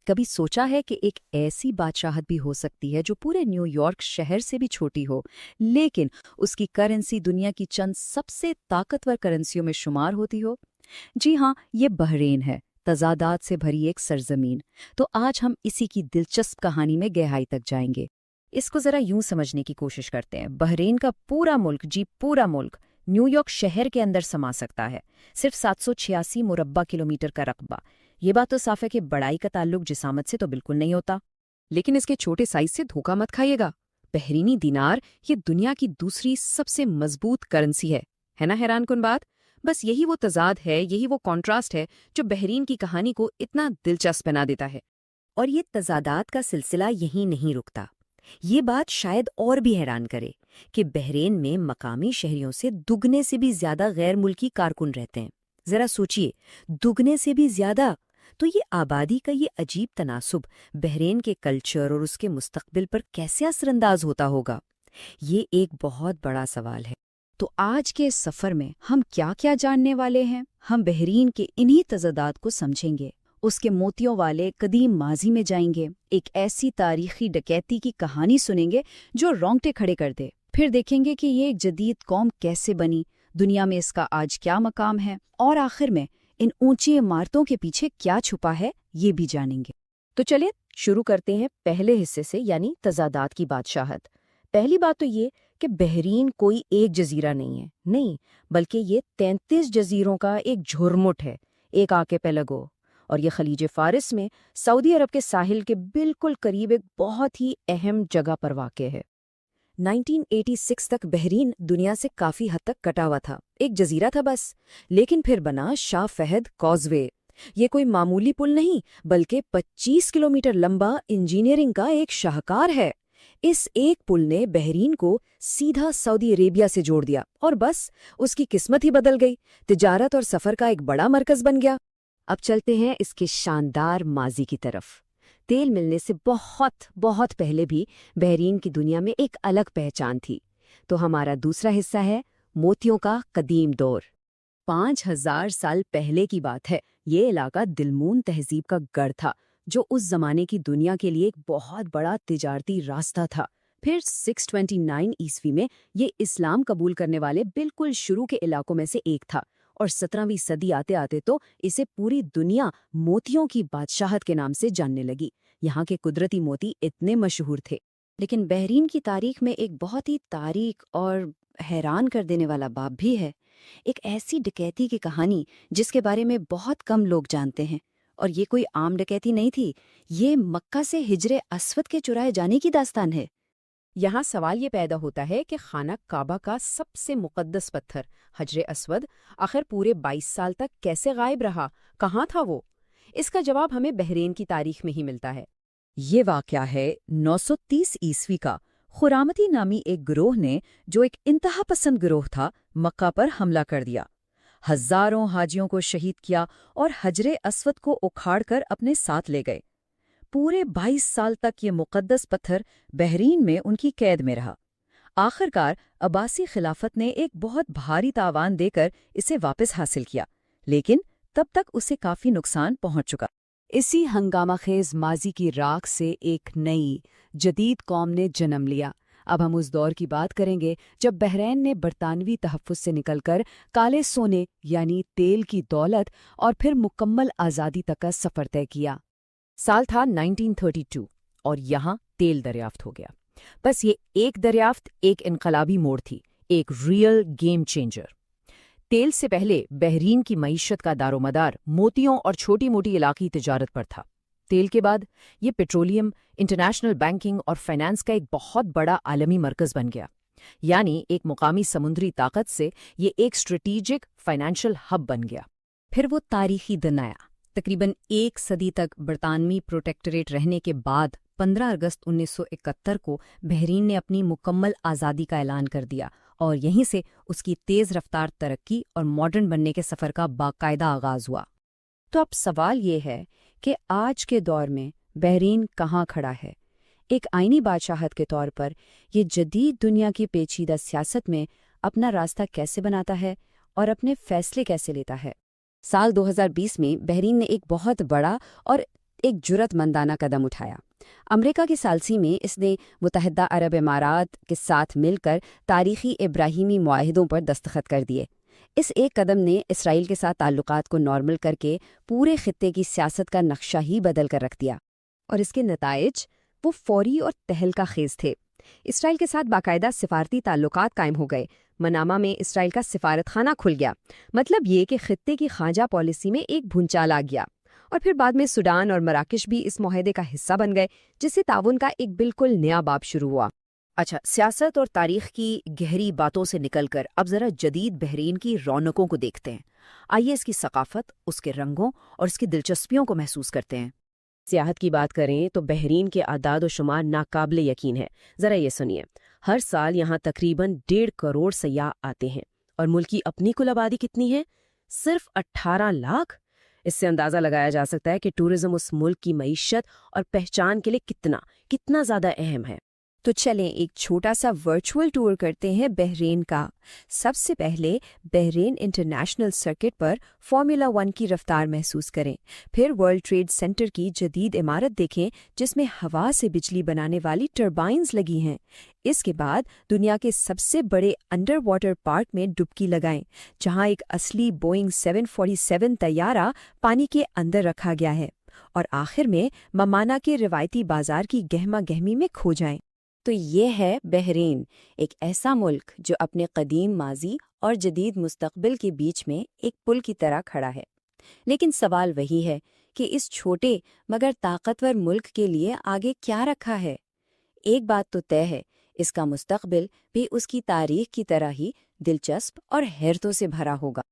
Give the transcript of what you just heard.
کبھی سوچا ہے کہ ایک ایسی بادشاہت بھی ہو سکتی ہے جو پورے نیو یارک شہر سے بھی چھوٹی ہو، لیکن اس کی کرنسی دنیا کی چند سب سے طاقتور کرنسیوں میں شمار ہوتی ہو؟ جی ہاں، یہ بحرین ہے، تضادات سے بھری ایک سرزمین۔ تو آج ہم اسی کی دلچسپ کہانی میں گہرائی تک جائیں گے۔ اس کو ذرا یوں سمجھنے کی کوشش کرتے ہیں۔ بحرین کا پورا ملک، پورا ملک نیو یارک شہر کے اندر سما سکتا ہے، صرف 786 مربع کلومیٹر کا رقبہ۔ یہ بات تو صاف ہے کہ بڑائی کا تعلق جسامت سے تو بالکل نہیں ہوتا، لیکن اس کے چھوٹے سائز سے دھوکہ مت کھائیے گا۔ بحرینی دینار یہ دنیا کی دوسری سب سے مضبوط کرنسی ہے نا حیران کن بات؟ بس یہی وہ تضاد ہے، یہی وہ کنٹراسٹ ہے جو بحرین کی کہانی کو اتنا دلچسپ بنا دیتا ہے۔ اور یہ تضادات کا سلسلہ یہیں نہیں رکتا۔ یہ بات شاید اور بھی حیران کرے کہ بحرین میں مقامی شہریوں سے دگنے سے بھی زیادہ غیر ملکی کارکن رہتے ہیں۔ ذرا سوچئے، دگنے سے بھی زیادہ! تو یہ آبادی کا یہ عجیب تناسب بحرین کے کلچر اور اس کے مستقبل پر کیسے اثر انداز ہوتا ہوگا؟ یہ ایک بہت بڑا سوال ہے۔ تو آج کے اس سفر میں ہم کیا کیا جاننے والے ہیں؟ ہم بحرین کے انہی تضادات کو سمجھیں گے، اس کے موتیوں والے قدیم ماضی میں جائیں گے، ایک ایسی تاریخی ڈکیتی کی کہانی سنیں گے جو رونگٹے کھڑے کر دے، پھر دیکھیں گے کہ یہ ایک جدید قوم کیسے بنی، دنیا میں اس کا آج کیا مقام ہے، اور آخر میں ان اونچی عمارتوں کے پیچھے کیا چھپا ہے یہ بھی جانیں گے۔ تو چلیں شروع کرتے ہیں پہلے حصے سے، یعنی تضادات کی بادشاہت۔ پہلی بات تو یہ کہ بحرین کوئی ایک جزیرہ نہیں، بلکہ یہ 33 جزیروں کا ایک جھرمٹ ہے، ایک آرکیپیلاگو، اور یہ خلیج فارس میں سعودی عرب کے ساحل کے بالکل قریب ایک بہت ہی اہم جگہ پر واقع ہے۔ 1986 تک بحرین دنیا سے کافی حد تک کٹا ہوا تھا، ایک جزیرہ تھا بس، لیکن پھر بنا شاہ فہد کازوے۔ یہ کوئی معمولی پل نہیں، بلکہ 25 کلومیٹر لمبا انجینئرنگ کا ایک شاہکار ہے۔ اس ایک پل نے بحرین کو سیدھا سعودی عربیہ سے جوڑ دیا، اور بس اس کی قسمت ہی بدل گئی، تجارت اور سفر کا ایک بڑا مرکز بن گیا۔ اب چلتے ہیں اس کے شاندار ماضی کی طرف۔ تیل ملنے سے بہت پہلے بھی بحرین کی دنیا میں ایک الگ پہچان تھی۔ تو ہمارا دوسرا حصہ ہے موتیوں کا قدیم دور۔ 5000 سال پہلے کی بات ہے۔ یہ علاقہ دلمون تہذیب کا گڑھ تھا، جو اس زمانے کی دنیا کے لیے ایک بہت بڑا تجارتی راستہ تھا۔ پھر 629 عیسوی میں یہ اسلام قبول کرنے والے بالکل شروع کے علاقوں میں سے ایک تھا، اور 17ویں صدی آتے آتے تو اسے پوری دنیا موتیوں کی بادشاہت کے نام سے جاننے لگی۔ یہاں کے قدرتی موتی اتنے مشہور تھے۔ لیکن بحرین کی تاریخ میں ایک بہت ہی تاریک اور حیران کر دینے والا باب بھی ہے، ایک ایسی ڈکیتی کی کہانی جس کے بارے میں بہت کم لوگ جانتے ہیں۔ اور یہ کوئی عام ڈکیتی نہیں تھی، یہ مکہ سے حجر اسود کے چرائے جانے کی داستان ہے۔ یہاں سوال یہ پیدا ہوتا ہے کہ خانہ کعبہ کا سب سے مقدس پتھر حجر اسود آخر پورے 22 سال تک کیسے غائب رہا؟ کہاں تھا وہ؟ اس کا جواب ہمیں بحرین کی تاریخ میں ہی ملتا ہے۔ یہ واقعہ ہے 930 عیسوی کا۔ خرامتی نامی ایک گروہ نے، جو ایک انتہا پسند گروہ تھا، مکہ پر حملہ کر دیا، ہزاروں حاجیوں کو شہید کیا اور حجر اسود کو اکھاڑ کر اپنے ساتھ لے گئے۔ پورے 22 سال تک یہ مقدس پتھر بحرین میں ان کی قید میں رہا۔ آخرکار عباسی خلافت نے ایک بہت بھاری تاوان دے کر اسے واپس حاصل کیا، لیکن تب تک اسے کافی نقصان پہنچ چکا۔ اسی ہنگامہ خیز ماضی کی راکھ سے ایک نئی، جدید قوم نے جنم لیا۔ اب ہم اس دور کی بات کریں گے جب بحرین نے برطانوی تحفظ سے نکل کر کالے سونے یعنی تیل کی دولت اور پھر مکمل آزادی تک کا سفر طے کیا۔ سال تھا 1932 اور یہاں تیل دریافت ہو گیا۔ بس یہ ایک دریافت ایک انقلابی موڑ تھی، ایک ریئل گیم چینجر۔ تیل سے پہلے بحرین کی معیشت کا دار و مدار موتیوں اور چھوٹی موٹی علاقائی تجارت پر تھا۔ تیل کے بعد یہ پیٹرولیم، انٹرنیشنل بینکنگ اور فائنانس کا ایک بہت بڑا عالمی مرکز بن گیا۔ یعنی ایک مقامی سمندری طاقت سے یہ ایک اسٹریٹیجک فائنینشل ہب بن گیا۔ پھر وہ تاریخی دن آیا۔ تقریباً ایک صدی تک برطانوی پروٹیکٹریٹ رہنے کے بعد 15 اگست 1971 کو بحرین نے اپنی مکمل آزادی کا اعلان کر دیا، اور یہیں سے اس کی تیز رفتار ترقی اور ماڈرن بننے کے سفر کا باقاعدہ آغاز ہوا۔ تو اب سوال یہ ہے کہ آج کے دور میں بحرین کہاں کھڑا ہے؟ ایک آئینی بادشاہت کے طور پر یہ جدید دنیا کی پیچیدہ سیاست میں اپنا راستہ کیسے بناتا ہے اور اپنے فیصلے کیسے لیتا ہے؟ سال 2020 میں بحرین نے ایک بہت بڑا اور ایک جرت مندانہ قدم اٹھایا۔ امریکہ کے ثالثی میں اس نے متحدہ عرب امارات کے ساتھ مل کر تاریخی ابراہیمی معاہدوں پر دستخط کر دیے۔ اس ایک قدم نے اسرائیل کے ساتھ تعلقات کو نارمل کر کے پورے خطے کی سیاست کا نقشہ ہی بدل کر رکھ دیا، اور اس کے نتائج وہ فوری اور تہلکہ خیز تھے۔ اسرائیل کے ساتھ باقاعدہ سفارتی تعلقات قائم ہو گئے۔ منامہ میں اسرائیل کا سفارت خانہ کھل گیا، مطلب یہ کہ خطے کی خواجہ پالیسی میں ایک بھونچال آ گیا، اور پھر بعد میں سوڈان اور مراکش بھی اس معاہدے کا حصہ بن گئے، جس سے تعاون کا ایک بالکل نیا باب شروع ہوا۔ اچھا، سیاست اور تاریخ کی گہری باتوں سے نکل کر اب ذرا جدید بحرین کی رونقوں کو دیکھتے ہیں۔ آئیے اس کی ثقافت، اس کے رنگوں اور اس کی دلچسپیوں کو محسوس کرتے ہیں۔ سیاحت کی بات کریں تو بحرین کے اعداد و شمار ناقابل یقین ہے۔ ذرا یہ سنیے، ہر سال یہاں تقریباً 1.5 کروڑ سیاح آتے ہیں، اور ملک کی اپنی کل آبادی کتنی ہے؟ صرف 18 لاکھ۔ اس سے اندازہ لگایا جا سکتا ہے کہ ٹورزم اس ملک کی معیشت اور پہچان کے لیے کتنا زیادہ اہم ہے۔ تو چلیں ایک چھوٹا سا ورچوئل ٹور کرتے ہیں بحرین کا۔ سب سے پہلے بحرین انٹرنیشنل سرکٹ پر فارمولا 1 کی رفتار محسوس کریں، پھر ورلڈ ٹریڈ سینٹر کی جدید عمارت دیکھیں جس میں ہوا سے بجلی بنانے والی ٹربائنز لگی ہیں۔ اس کے بعد دنیا کے سب سے بڑے انڈر واٹر پارک میں ڈبکی لگائیں، جہاں ایک اصلی بوئنگ 747 طیارہ پانی کے اندر رکھا گیا ہے، اور آخر میں ممانا کے روایتی بازار کی گہما گہمی میں کھو جائیں۔ تو یہ ہے بحرین، ایک ایسا ملک جو اپنے قدیم ماضی اور جدید مستقبل کے بیچ میں ایک پل کی طرح کھڑا ہے۔ لیکن سوال وہی ہے کہ اس چھوٹے مگر طاقتور ملک کے لیے آگے کیا رکھا ہے؟ ایک بات تو طے ہے، اس کا مستقبل بھی اس کی تاریخ کی طرح ہی دلچسپ اور حیرتوں سے بھرا ہوگا۔